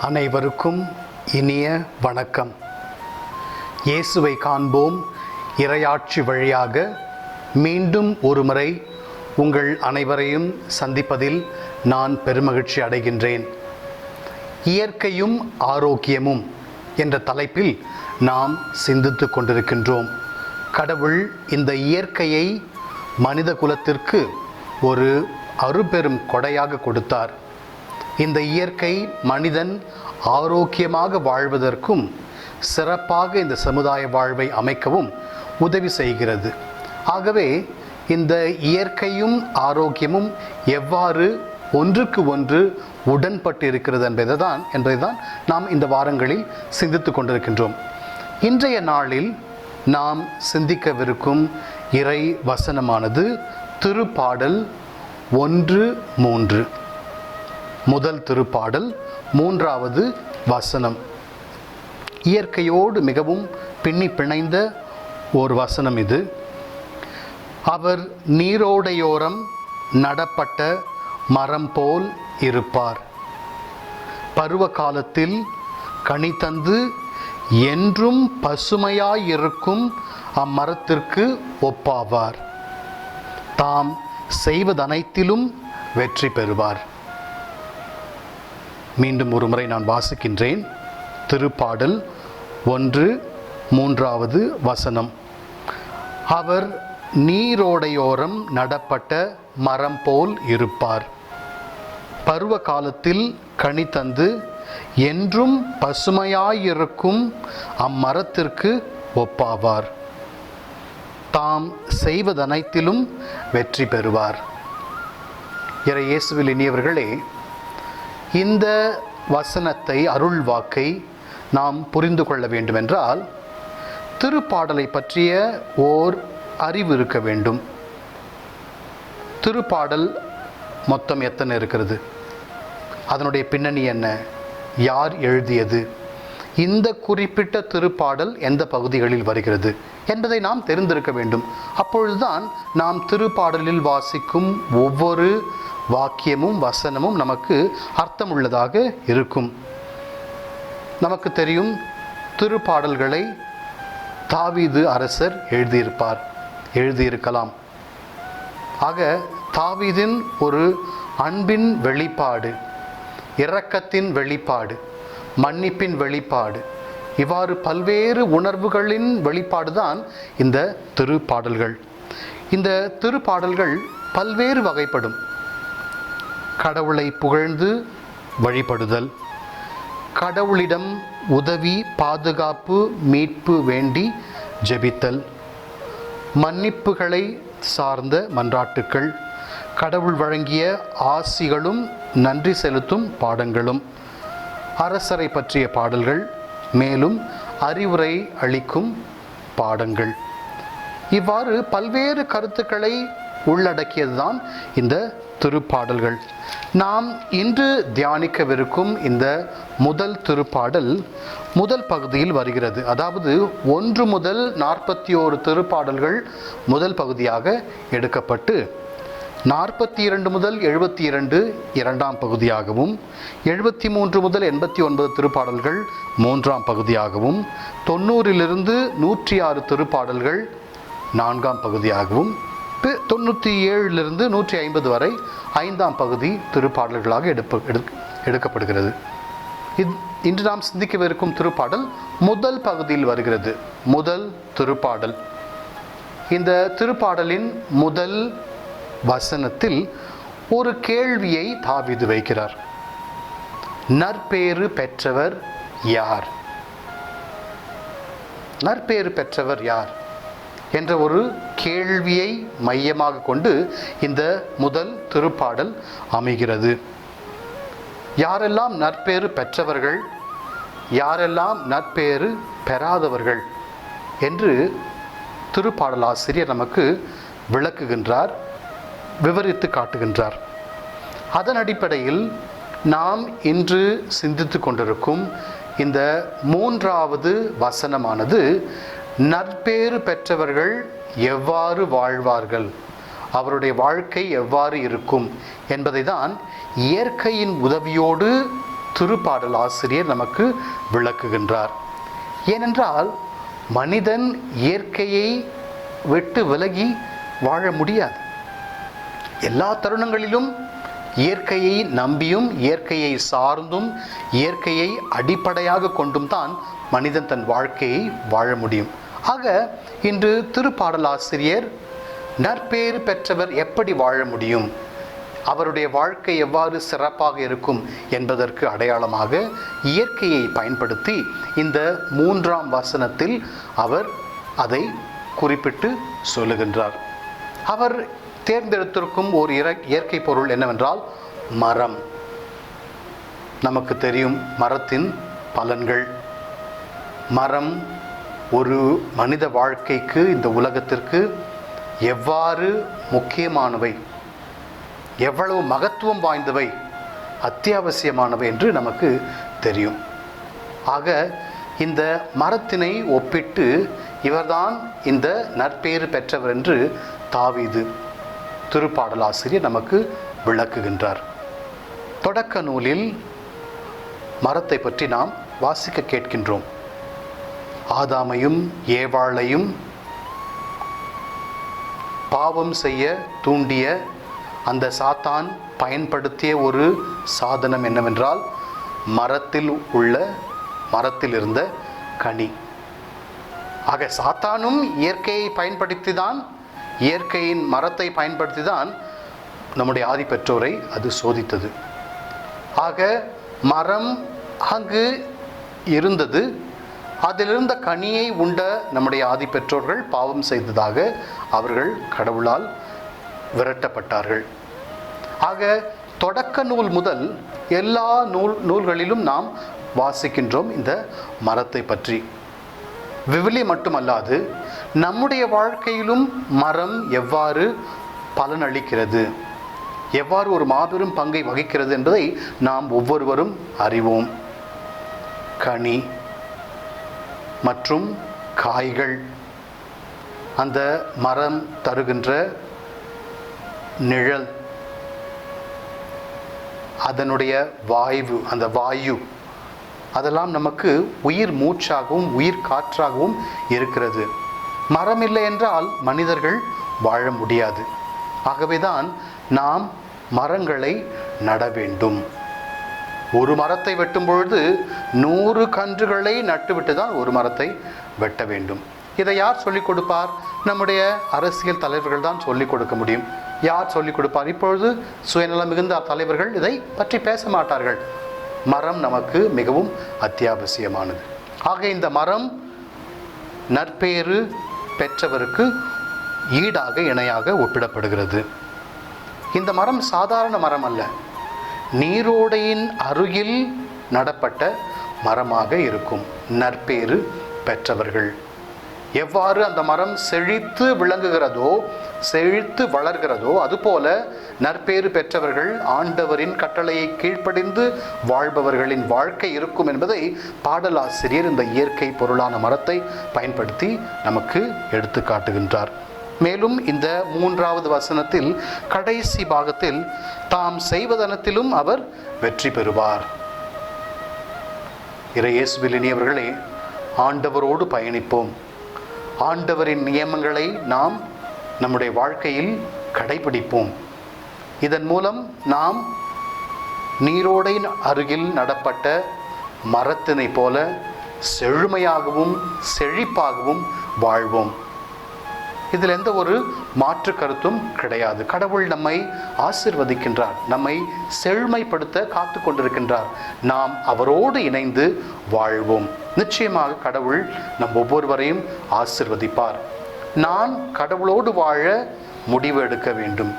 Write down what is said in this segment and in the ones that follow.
அனைவருக்கும் இனிய வணக்கம். இயேசுவை காண்போம் இறையாட்சி வழியாக மீண்டும் ஒருமுறை உங்கள் அனைவரையும் சந்திப்பதில் நான் பெருமகிழ்ச்சி அடைகின்றேன். இயற்கையும் ஆரோக்கியமும் என்ற தலைப்பில் நாம் சிந்தித்து கொண்டிருக்கின்றோம். கடவுள் இந்த இயற்கையை மனித குலத்திற்கு ஒரு அருபெரும் கொடையாக கொடுத்தார். இந்த இயற்கை மனிதன் ஆரோக்கியமாக வாழ்வதற்கும் சிறப்பாக இந்த சமுதாய வாழ்வை அமைக்கவும் உதவி செய்கிறது. ஆகவே இந்த இயற்கையும் ஆரோக்கியமும் எவ்வாறு ஒன்றுக்கு ஒன்று உடன்பட்டு இருக்கிறது என்பதைதான் நாம் இந்த வாரங்களில் சிந்தித்து கொண்டிருக்கின்றோம். இன்றைய நாளில் நாம் சிந்திக்கவிருக்கும் இறை வசனமானது திருப்பாடல் 1:3. முதல் திருப்பாடல் 3வது வசனம். இயற்கையோடு மிகவும் பின்னி பிணைந்த ஒரு வசனம் இது. அவர் நீரோடையோரம் நடப்பட்ட மரம் போல் இருப்பார். பருவ காலத்தில் கனி தந்து என்றும் பசுமையாயிருக்கும் அம்மரத்திற்கு ஒப்பாவார். தாம் செய்வதனைத்திலும் வெற்றி பெறுவார். மீண்டும் ஒரு முறை நான் வாசிக்கின்றேன். திருப்பாடல் 1:3 வசனம். அவர் நீரோடையோரம் நடப்பட்ட மரம் போல் இருப்பார். பருவ காலத்தில் கனி தந்து என்றும் பசுமையாயிருக்கும் அம்மரத்திற்கு ஒப்பாவார். தாம் செய்வதனைத்திலும் வெற்றி பெறுவார். இறை இயேசுவில் இனியவர்களே, இந்த வசனத்தை, அருள் வாக்கை நாம் புரிந்து கொள்ள வேண்டுமென்றால் திருப்பாடலை பற்றிய ஓர் அறிவு இருக்க வேண்டும். திருப்பாடல் மொத்தம் எத்தனை இருக்கிறது? அதனுடைய பின்னணி என்ன? யார் எழுதியது? இந்த குறிப்பிட்ட திருப்பாடல் எந்த பகுதிகளில் வருகிறது என்பதை நாம் தெரிந்திருக்க வேண்டும். அப்பொழுதுதான் நாம் திருப்பாடலில் வாசிக்கும் ஒவ்வொரு வாக்கியமும் வசனமும் நமக்கு அர்த்தமுள்ளதாக இருக்கும். நமக்கு தெரியும், திருப்பாடல்களை தாவீது அரசர் எழுதியிருக்கலாம். ஆக தாவீதின் ஒரு அன்பின் வெளிப்பாடு, இரக்கத்தின் வெளிப்பாடு, மன்னிப்பின் வெளிப்பாடு, இவ்வாறு பல்வேறு உணர்வுகளின் வெளிப்பாடு தான் இந்த திருப்பாடல்கள். இந்த திருப்பாடல்கள் பல்வேறு வகைப்படும். கடவுளை புகழ்ந்து வழிபடுதல், கடவுளிடம் உதவி, பாதுகாப்பு, மீட்பு வேண்டி ஜெபித்தல், மன்னிப்புகளை சார்ந்த மன்றாட்டுக்கள், கடவுள் வழங்கிய ஆசிகளும் நன்றி செலுத்தும் பாடங்களும், அரசரை பற்றிய பாடல்கள், மேலும் அறிவுரை அளிக்கும் பாடங்கள், இவ்வாறு பல்வேறு கருத்துக்களை உள்ளடக்கியதுதான் இந்த திருப்பாடல்கள். நாம் இன்று தியானிக்கவிருக்கும் இந்த முதல் திருப்பாடல் முதல் பகுதியில் வருகிறது. அதாவது 1 முதல் 41 திருப்பாடல்கள் முதல் பகுதியாக எடுக்கப்பட்டு 42 முதல் 72 இரண்டாம் பகுதியாகவும், 73 முதல் 89 திருப்பாடல்கள் 3ஆம் பகுதியாகவும், 90லிருந்து 106 திருப்பாடல்கள் 4ஆம் பகுதியாகவும், 97லிருந்து 150 வரை 5ஆம் பகுதி திருப்பாடல்களாக எடுக்கப்படுகிறது. இன்று நாம் சிந்திக்கவிருக்கும் திருப்பாடல் முதல் பகுதியில் வருகிறது. முதல் திருப்பாடல். இந்த திருப்பாடலின் முதல் வசனத்தில் ஒரு கேள்வியை தாவீது வைக்கிறார். நற்பேறு பெற்றவர் யார்? நற்பேறு பெற்றவர் யார் என்ற ஒரு கேள்வியை மையமாக கொண்டு இந்த முதல் திருப்பாடல் அமைகிறது. யாரெல்லாம் நற்பேறு பெற்றவர்கள், யாரெல்லாம் நற்பேறு பெறாதவர்கள் என்று திருப்பாடல் ஆசிரியர் நமக்கு விளக்குகின்றார், விவரித்து காட்டுகின்றார். அதன் அடிப்படையில் நாம் இன்று சிந்தித்து கொண்டிருக்கும் இந்த 3வது வசனமானது நற்பேறு பெற்றவர்கள் எவ்வாறு வாழ்வார்கள், அவருடைய வாழ்க்கை எவ்வாறு இருக்கும் என்பதை தான் இயற்கையின் உதவியோடு திருப்பாடல் ஆசிரியர் நமக்கு விளக்குகின்றார். ஏனென்றால் மனிதன் இயற்கையை விட்டு விலகி வாழ முடியாது. எல்லா தருணங்களிலும் இயற்கையை நம்பியும் இயற்கையை சார்ந்தும் இயற்கையை அடிப்படையாக கொண்டும் தான் மனிதன் தன் வாழ்க்கையை வாழ முடியும். ஆக இன்று திருப்பாடல் ஆசிரியர் நற்பேறு பெற்றவர் எப்படி வாழ முடியும், அவருடைய வாழ்க்கை எவ்வாறு சிறப்பாக இருக்கும் என்பதற்கு அடையாளமாக இயற்கையை பயன்படுத்தி இந்த 3ஆம் வசனத்தில் அவர் அதை குறிப்பிட்டு சொல்லுகின்றார். அவர் தேர்ந்தெடுத்திருக்கும் ஒரு இயற்கை பொருள் என்னவென்றால் மரம். நமக்கு தெரியும் மரத்தின் பலன்கள். மரம் ஒரு மனித வாழ்க்கைக்கு, இந்த உலகத்திற்கு எவ்வாறு முக்கியமானவை, எவ்வளவு மகத்துவம் வாய்ந்தவை, அத்தியாவசியமானவை என்று நமக்கு தெரியும். ஆக இந்த மரத்தினை ஒப்பிட்டு இவர்தான் இந்த நற்பேறு பெற்றவர் என்று தாவீது திருப்பாடலாசிரியர் நமக்கு விளக்குகின்றார். தொடக்க நூலில் மரத்தை பற்றி நாம் வாசிக்க கேட்கின்றோம். ஆதாமையும் ஏவாளையும் பாவம் செய்ய தூண்டிய அந்த சாத்தான் பயன்படுத்திய ஒரு சாதனம் என்னவென்றால் மரத்தில் இருந்த கனி. ஆக சாத்தானும் இயற்கையின் மரத்தை பயன்படுத்தி தான் நம்முடைய ஆதி பெற்றோரை அது சோதித்தது. ஆக மரம் அங்கு இருந்தது, அதிலிருந்த கனியை உண்ட நம்முடைய ஆதி பெற்றோர்கள் பாவம் செய்ததாக அவர்கள் கடவுளால் விரட்டப்பட்டார்கள். ஆக தொடக்க நூல் முதல் எல்லா நூல்களிலும் நாம் வாசிக்கின்றோம் இந்த மரத்தை பற்றி. விவிலியம் மட்டுமல்லாது நம்முடைய வாழ்க்கையிலும் மரம் எவ்வாறு பலனளிக்கிறது, எவ்வாறு ஒரு மாபெரும் பங்கை வகிக்கிறது என்பதை நாம் ஒவ்வொருவரும் அறிவோம். கனி மற்றும் காய்கள், அந்த மரம் தருகின்ற நிழல், அதனுடைய அந்த வாயு அதெல்லாம் நமக்கு உயிர் மூச்சாகவும் உயிர் காற்றாகவும் இருக்கிறது. மரம் இல்லை என்றால் மனிதர்கள் வாழ முடியாது. ஆகவேதான் நாம் மரங்களை நட வேண்டும். ஒரு மரத்தை வெட்டும் பொழுது 100 கன்றுகளை நட்டுவிட்டு தான் ஒரு மரத்தை வெட்ட வேண்டும். இதை யார் சொல்லிக் கொடுப்பார்? நம்முடைய அரசியல் தலைவர்கள் தான் சொல்லிக் கொடுக்க முடியும். யார் சொல்லிக் கொடுப்பார்? இப்பொழுது சுயநலம் மிகுந்த தலைவர்கள் இதை பற்றி பேச மாட்டார்கள். மரம் நமக்கு மிகவும் அத்தியாவசியமானது. ஆக இந்த மரம் நற்பேறு பெற்றவருக்கு ஈடாக இணையாக ஒப்பிடப்படுகிறது. இந்த மரம் சாதாரண மரம் அல்ல, நீரோடையின் அருகில் நடப்பட்ட மரமாக இருக்கும். நற்பேறு பெற்றவர்கள் எவ்வாறு அந்த மரம் செழித்து விளங்குகிறதோ, செழித்து வளர்கிறதோ, அதுபோல நற்பேறு பெற்றவர்கள் ஆண்டவரின் கட்டளையை கீழ்ப்படிந்து வாழ்பவர்களின் வாழ்க்கை இருக்கும் என்பதை பாடலாசிரியர் இந்த இயற்கை பொருளான மரத்தை பயன்படுத்தி நமக்கு எடுத்து காட்டுகின்றார். மேலும் இந்த 3வது வசனத்தில் கடைசி பாகத்தில் தாம் செய்வதனத்திலும் அவர் வெற்றி பெறுவார். இயேசுவில் இனியவர்களே, ஆண்டவரோடு பயணிப்போம். ஆண்டவரின் நியமங்களை நாம் நம்முடைய வாழ்க்கையில் கடைபிடிப்போம். இதன் மூலம் நாம் நீரோடையின் அருகில் நடப்பட்ட மரத்தினை போல செழுமையாகவும் செழிப்பாகவும் வாழ்வோம். இதில் எந்த ஒரு மாற்று கருத்தும் கிடையாது. கடவுள் நம்மை ஆசீர்வதிக்கின்றார், நம்மை செழுமைப்படுத்த காத்து கொண்டிருக்கின்றார். நாம் அவரோடு இணைந்து வாழ்வோம். நிச்சயமாக கடவுள் நம் ஒவ்வொருவரையும் ஆசீர்வதிப்பார். நான் கடவுளோடு வாழ முடிவு எடுக்க வேண்டும்.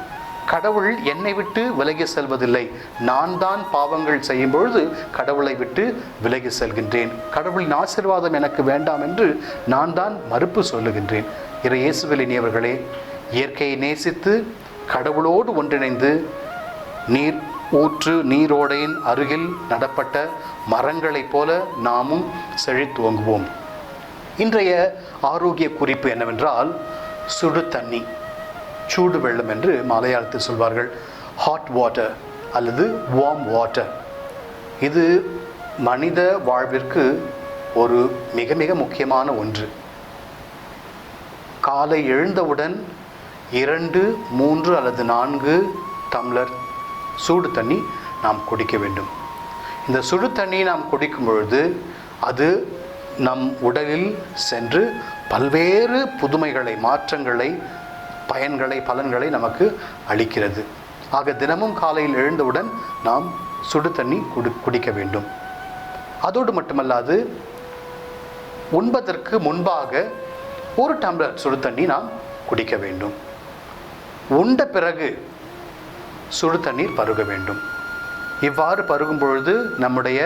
கடவுள் என்னை விட்டு விலகி செல்வதில்லை. நான் தான் பாவங்கள் செய்யும் பொழுது கடவுளை விட்டு விலகி செல்கின்றேன். கடவுளின் ஆசீர்வாதம் எனக்கு வேண்டாம் என்று நான் தான் மறுப்பு சொல்லுகின்றேன். இயேசுவில் இனியவர்களே, இயற்கையை நேசித்து கடவுளோடு ஒன்றிணைந்து நீரோடையின் அருகில் நடப்பட்ட மரங்களைப் போல நாமும் செழித்துவங்குவோம். இன்றைய ஆரோக்கிய குறிப்பு என்னவென்றால், சுடு தண்ணி, சூடு வெள்ளம் என்று மலையாளத்தில் சொல்வார்கள். ஹாட் வாட்டர் அல்லது வார்ம் வாட்டர். இது மனித வாழ்விற்கு ஒரு மிக மிக முக்கியமான ஒன்று. காலை எழுந்தவுடன் 2, 3 அல்லது 4 டம்ளர் சூடு தண்ணி நாம் குடிக்க வேண்டும். இந்த சுடு தண்ணி நாம் குடிக்கும் பொழுது அது நம் உடலில் சென்று பல்வேறு புதுமைகளை, மாற்றங்களை, பயன்களை, பலன்களை நமக்கு அளிக்கிறது. ஆக தினமும் காலையில் எழுந்தவுடன் நாம் சுடு தண்ணி குடிக்க வேண்டும். அதோடு மட்டுமல்லாது உண்பதற்கு முன்பாக 1 டம்ளர் சுடு தண்ணி நாம் குடிக்க வேண்டும். உண்ட பிறகு சுடு தண்ணீர் பருக வேண்டும். இவ்வாறு பருகும் பொழுது நம்முடைய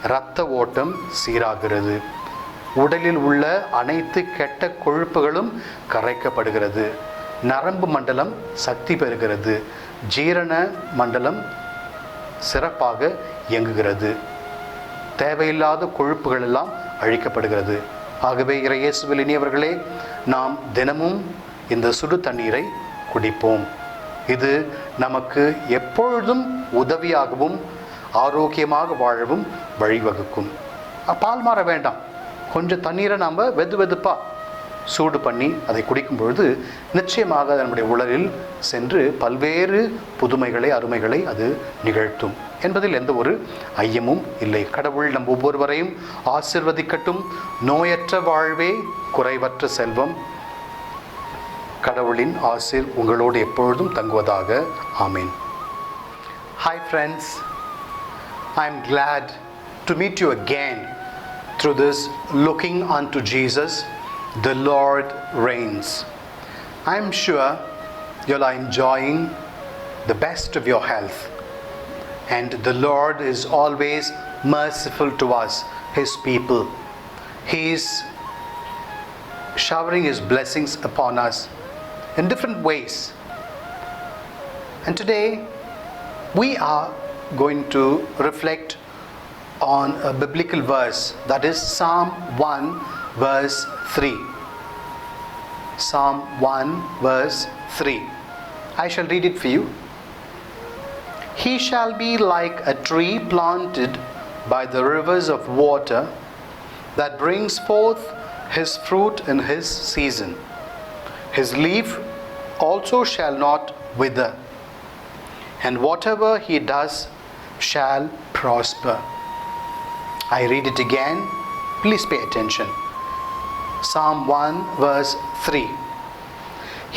இரத்த ஓட்டம் சீராகிறது. உடலில் உள்ள அனைத்து கெட்ட கொழுப்புகளும் கரைக்கப்படுகிறது. நரம்பு மண்டலம் சக்தி பெறுகிறது. ஜீரண மண்டலம் சிறப்பாக இயங்குகிறது. தேவையில்லாத கொழுப்புகள் எல்லாம் அழிக்கப்படுகிறது. ஆகவே இறையேசுவில் இனியவர்களே, நாம் தினமும் இந்த சுடு தண்ணீரை குடிப்போம். இது நமக்கு எப்பொழுதும் உதவியாகவும் ஆரோக்கியமாக வாழவும் வழிவகுக்கும். பால் மாற வேண்டாம், கொஞ்சம் தண்ணீரை நாம் வெதுப்பாக சூடு பண்ணி அதை குடிக்கும் பொழுது நிச்சயமாக நம்முடைய உடலில் சென்று பல்வேறு புதுமைகளை, அருமைகளை அது நிகழ்த்தும் என்பதில் எந்த ஒரு ஐயமும் இல்லை. கடவுள் நம் ஒவ்வொருவரையும் ஆசிர்வதிக்கட்டும். நோயற்ற வாழ்வே குறைவற்ற செல்வம். கடவுளின் ஆசீர் உங்களோடு எப்பொழுதும் தங்குவதாக. ஆமீன். Hi friends, I'm glad to meet you again through this Looking unto Jesus, the Lord reigns. I'm sure you'll are enjoying the best of your health, and the Lord is always merciful to us, His people. He is showering His blessings upon us in different ways. And today we are going to reflect on a biblical verse, that is Psalm 1 verse 3. Psalm 1 verse 3. I shall read it for you. He shall be like a tree planted by the rivers of water, that brings forth his fruit in his season. His leaf also shall not wither, and whatever he does shall prosper. I read it again. Please pay attention. Psalm 1 verse 3.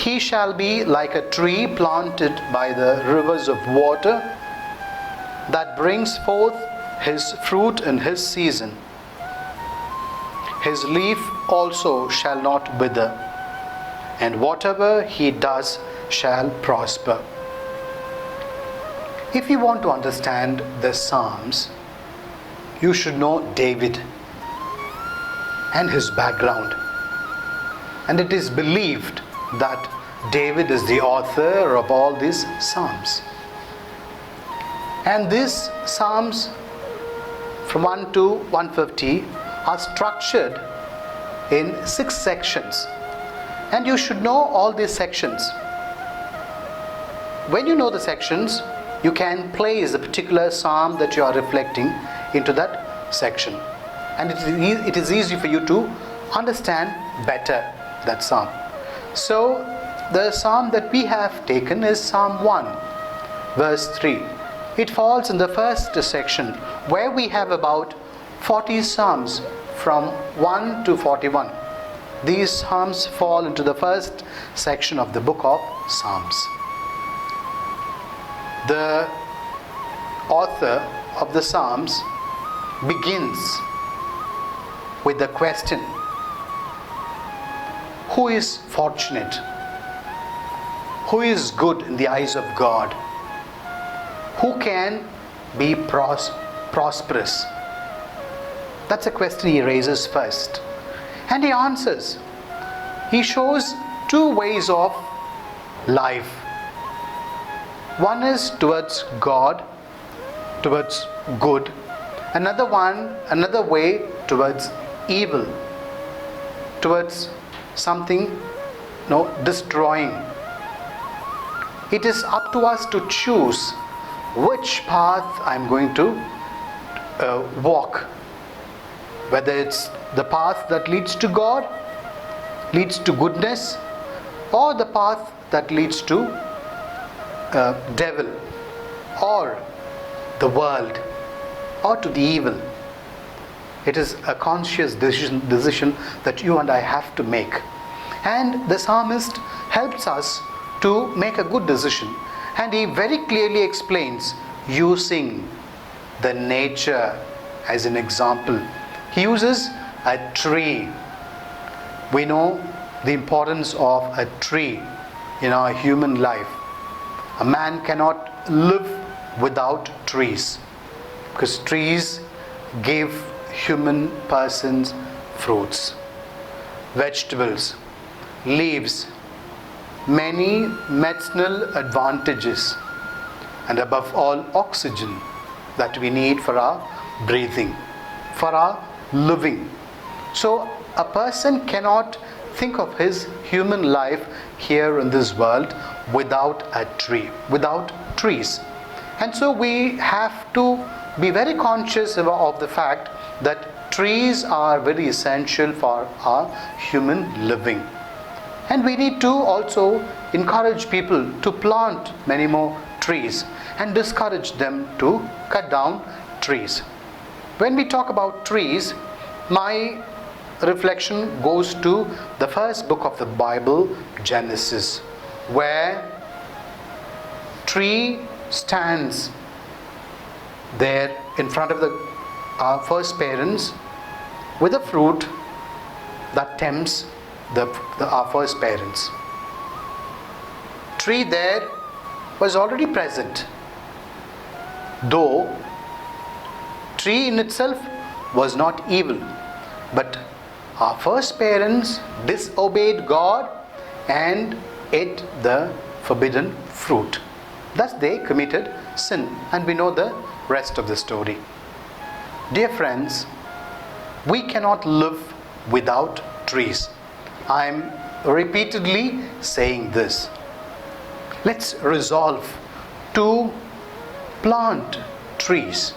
He shall be like a tree planted by the rivers of water, that brings forth his fruit in his season. His leaf also shall not wither, and whatever he does shall prosper. If you want to understand the Psalms, you should know David and his background. And it is believed that David is the author of all these Psalms. And these Psalms from 1 to 150 are structured in 6 sections. And you should know all these sections. When you know the sections, you can place a particular psalm that you are reflecting into that section. And it is easy for you to understand better that psalm. So, the psalm that we have taken is Psalm 1, verse 3. It falls in the first section, where we have about 40 psalms from 1 to 41. These psalms fall into the first section of the book of Psalms. The author of the Psalms begins with the question, who is fortunate? Who is good in the eyes of God? Who can be prosperous? That's a question he raises first. And he answers. He shows 2 ways of life. One is towards God, towards good. Another way towards evil, towards something destroying. It is up to us to choose which path I'm going to walk, whether it's the path that leads to God, leads to goodness, or the path that leads to devil, or the world, or to the evil. It is a conscious decision that you and I have to make. And the psalmist helps us to make a good decision. And he very clearly explains, using the nature as an example. He uses a tree. We know the importance of a tree in our human life. A man cannot live without trees, because trees give human persons fruits, vegetables, leaves, many medicinal advantages, and above all, oxygen that we need for our breathing, for our living. So a person cannot think of his human life here in this world without a tree, without trees. And so we have to be very conscious of the fact that trees are very essential for our human living. And we need to also encourage people to plant many more trees and discourage them to cut down trees. When we talk about trees, my reflection goes to the first book of the Bible, Genesis, where tree stands there in front of our first parents with a fruit that tempts our first parents. Tree there was already present, though tree in itself was not evil, but our first parents disobeyed God and ate the forbidden fruit. Thus they committed sin, and we know the rest of the story. Dear friends, we cannot live without trees. I am repeatedly saying this. Let's resolve to plant trees.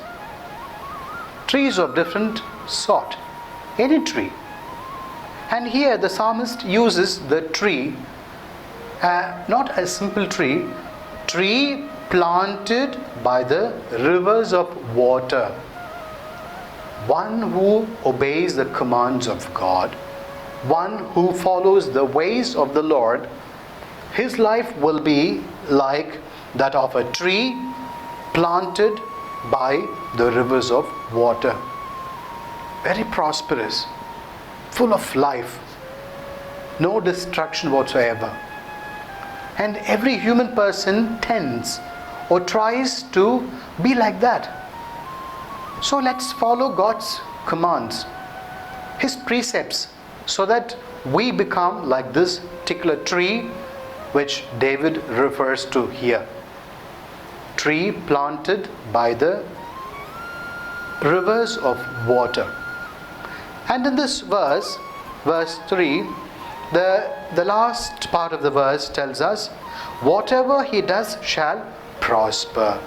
Trees of different sort. Any tree. And here the psalmist uses the tree, not a simple tree, tree planted by the rivers of water. One who obeys the commands of God, one who follows the ways of the Lord, his life will be like that of a tree planted by the rivers of water. Very prosperous, full of life, no destruction whatsoever. And every human person tends or tries to be like that. So let's follow God's commands, His precepts, so that we become like this particular tree which David refers to here. Tree planted by the rivers of water. And in this verse 3, the last part of the verse tells us, whatever he does shall prosper.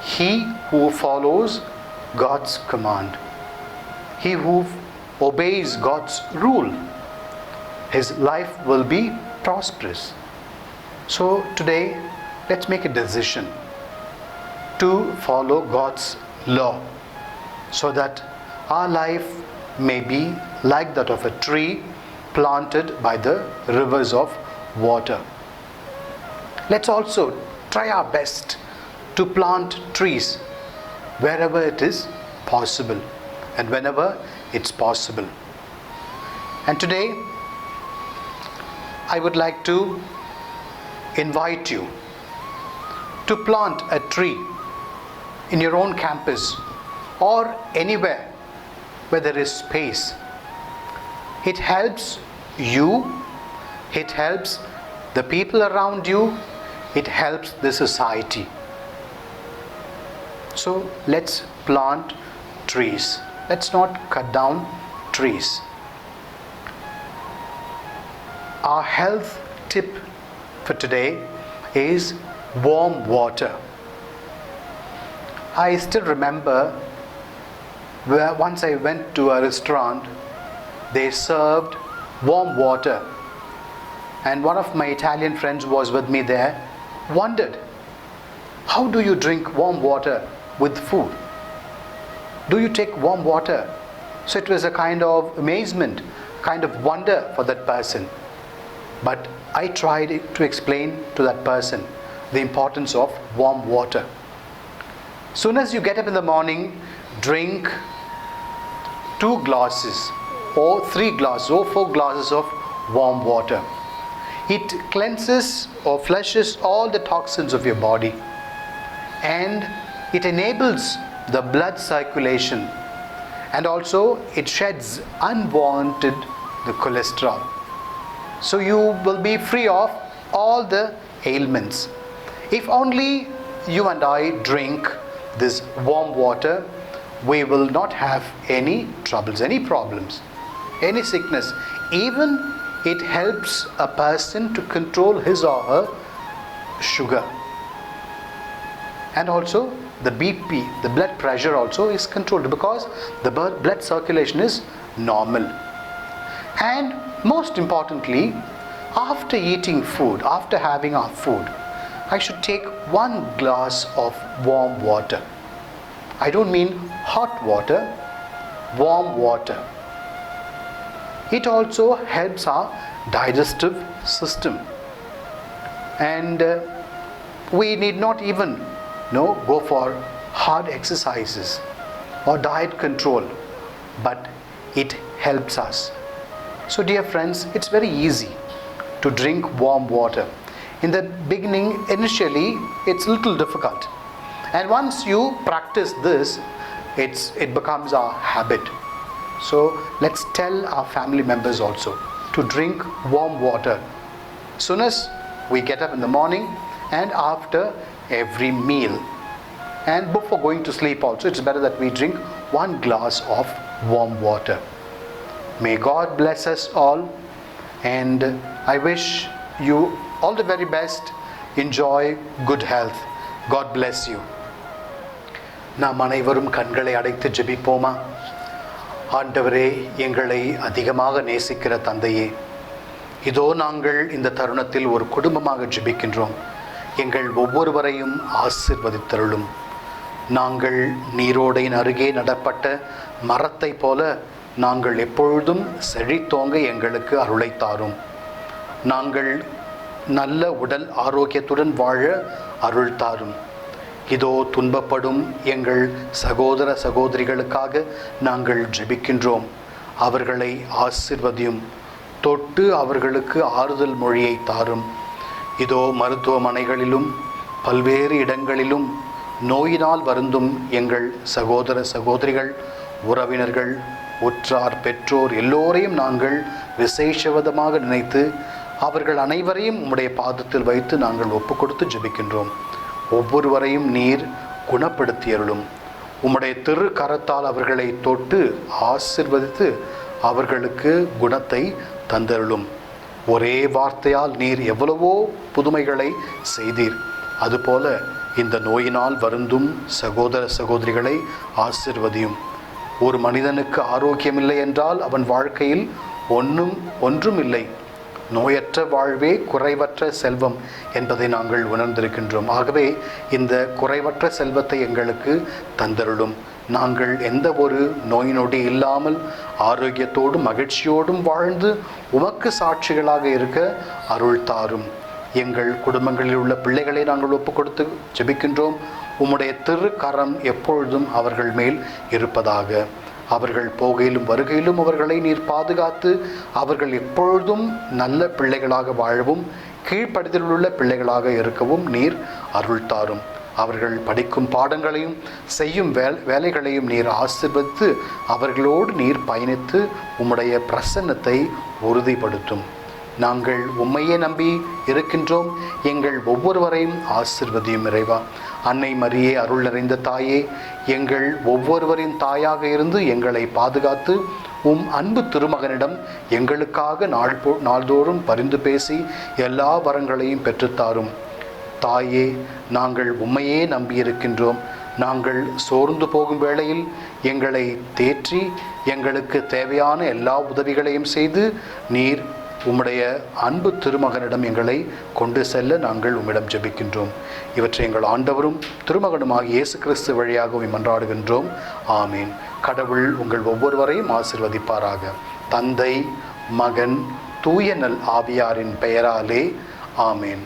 He who follows God's command, he who obeys God's rule, his life will be prosperous. So today, let's make a decision to follow God's law, so that our life may be like that of a tree planted by the rivers of water. Let's also try our best to plant trees wherever it is possible and whenever it's possible. And today, I would like to invite you to plant a tree in your own campus or anywhere where there is space. It helps you, it helps the people around you, it helps the society. So let's plant trees. Let's not cut down trees. Our health tip for today is warm water. I still remember once I went to a restaurant, they served warm water, and one of my Italian friends was with me there, wondered, how do you drink warm water with food? Do you take warm water? So it was a kind of amazement, kind of wonder for that person. But I tried to explain to that person the importance of warm water. Soon as you get up in the morning, drink 2 glasses or 3 glasses or 4 glasses of warm water. It cleanses or flushes all the toxins of your body, and it enables the blood circulation, and also it sheds unwanted the cholesterol. So you will be free of all the ailments. If only you and I drink this warm water, we will not have any troubles, any problems, any sickness. Even it helps a person to control his or her sugar. And also the BP, the blood pressure also is controlled because the blood circulation is normal. And most importantly, after eating food, after having our food, I should take 1 glass of warm water. I don't mean hot water, warm water. It also helps our digestive system. And we need not even go for hard exercises or diet control, but it helps us. So dear friends, it's very easy to drink warm water. In the beginning, initially, it's a little difficult. And once you practice this, it becomes our habit. So let's tell our family members also to drink warm water soon as we get up in the morning and after every meal. And before going to sleep also, it's better that we drink 1 glass of warm water. May God bless us all, and I wish you all the very best. Enjoy good health. God bless you. நாம் அனைவரும் கண்களை அடைத்து ஜெபிப்போமா? ஆண்டவரே, எங்களை அதிகமாக நேசிக்கிற தந்தையே, இதோ நாங்கள் இந்த தருணத்தில் ஒரு குடும்பமாக ஜெபிக்கின்றோம். எங்கள் ஒவ்வொருவரையும் ஆசீர்வதித்தருளும். நாங்கள் நீரோடையின் அருகே நடப்பட்ட மரத்தை போல நாங்கள் எப்பொழுதும் செழித்தோங்க எங்களுக்கு அருளை தாரும். நாங்கள் நல்ல உடல் ஆரோக்கியத்துடன் வாழ அருள் தாரும். இதோ துன்பப்படும் எங்கள் சகோதர சகோதரிகளுக்காக நாங்கள் ஜெபிக்கின்றோம். அவர்களை ஆசீர்வதியும். தொட்டு அவர்களுக்கு ஆறுதல் மொழியை தாரும். இதோ மருத்துவமனைகளிலும் பல்வேறு இடங்களிலும் நோயினால் வருந்தும் எங்கள் சகோதர சகோதரிகள், உறவினர்கள், உற்றார், பெற்றோர் எல்லோரையும் நாங்கள் விசேஷவிதமாக நினைத்து அவர்கள் அனைவரையும் உம்முடைய பாதத்தில் வைத்து நாங்கள் ஒப்பு கொடுத்து ஜெபிக்கின்றோம். ஒவ்வொருவரையும் நீர் குணப்படுத்தியருளும். உம்முடைய திரு கரத்தால் அவர்களை தொட்டு ஆசீர்வதித்து அவர்களுக்கு குணத்தை தந்தருளும். ஒரே வார்த்தையால் நீர் எவ்வளவோ புதுமைகளை செய்தீர். அதுபோல இந்த நோயினால் வருந்தும் சகோதர சகோதரிகளை ஆசீர்வதியும். ஒரு மனிதனுக்கு ஆரோக்கியமில்லை என்றால் அவன் வாழ்க்கையில் ஒன்றும் இல்லை. நோயற்ற வாழ்வே குறைவற்ற செல்வம் என்பதை நாங்கள் உணர்ந்திருக்கின்றோம். ஆகவே இந்த குறைவற்ற செல்வத்தை எங்களுக்கு தந்தருளும். நாங்கள் எந்த ஒரு நோய் நொடி இல்லாமல் ஆரோக்கியத்தோடும் மகிழ்ச்சியோடும் வாழ்ந்து உமக்கு சாட்சிகளாக இருக்க அருள் தாரும். எங்கள் குடும்பங்களில் உள்ள பிள்ளைகளை நாங்கள் ஒப்பு கொடுத்து ஜெபிக்கின்றோம். உம்முடைய திருக்கரம் எப்பொழுதும் அவர்கள் மேல் இருப்பதாக. அவர்கள் போகையிலும் வருகையிலும் அவர்களை நீர் பாதுகாத்து அவர்கள் எப்பொழுதும் நல்ல பிள்ளைகளாக வாழவும் கீழ்ப்படுதலில் உள்ள பிள்ளைகளாக இருக்கவும் நீர் அருள் தாரும். அவர்கள் படிக்கும் பாடங்களையும் செய்யும் வேலைகளையும் நீர் ஆசீர்வதித்து அவர்களோடு நீர் பயணித்து உம்முடைய பிரசன்னத்தை உறுதிப்படுத்தும். நாங்கள் உம்மையே நம்பி இருக்கின்றோம். எங்கள் ஒவ்வொருவரையும் ஆசீர்வதியும் இறைவா. அன்னை மரியே, அருள் நிறைந்த தாயே, எங்கள் ஒவ்வொருவரின் தாயாக இருந்து எங்களை பாதுகாத்து உம் அன்பு திருமகனிடம் எங்களுக்காக நாள்தோறும் பரிந்து பேசி எல்லா வரங்களையும் பெற்றுத்தாரும். தாயே, நாங்கள் உம்மையே நம்பியிருக்கின்றோம். நாங்கள் சோர்ந்து போகும் வேளையில் எங்களை தேற்றி எங்களுக்கு தேவையான எல்லா உதவிகளையும் செய்து நீர் உம்முடைய அன்பு திருமகனிடம் எங்களை கொண்டு செல்ல நாங்கள் உம்மிடம் ஜெபிக்கின்றோம். இவற்றை எங்கள் ஆண்டவரும் திருமகனுமாகிய இயேசு கிறிஸ்து வழியாக மன்றாடுகின்றோம். ஆமீன். கடவுள் உங்கள் ஒவ்வொருவரையும் ஆசீர்வதிப்பாராக. தந்தை, மகன், தூய நல் ஆவியாரின் பெயராலே ஆமீன்.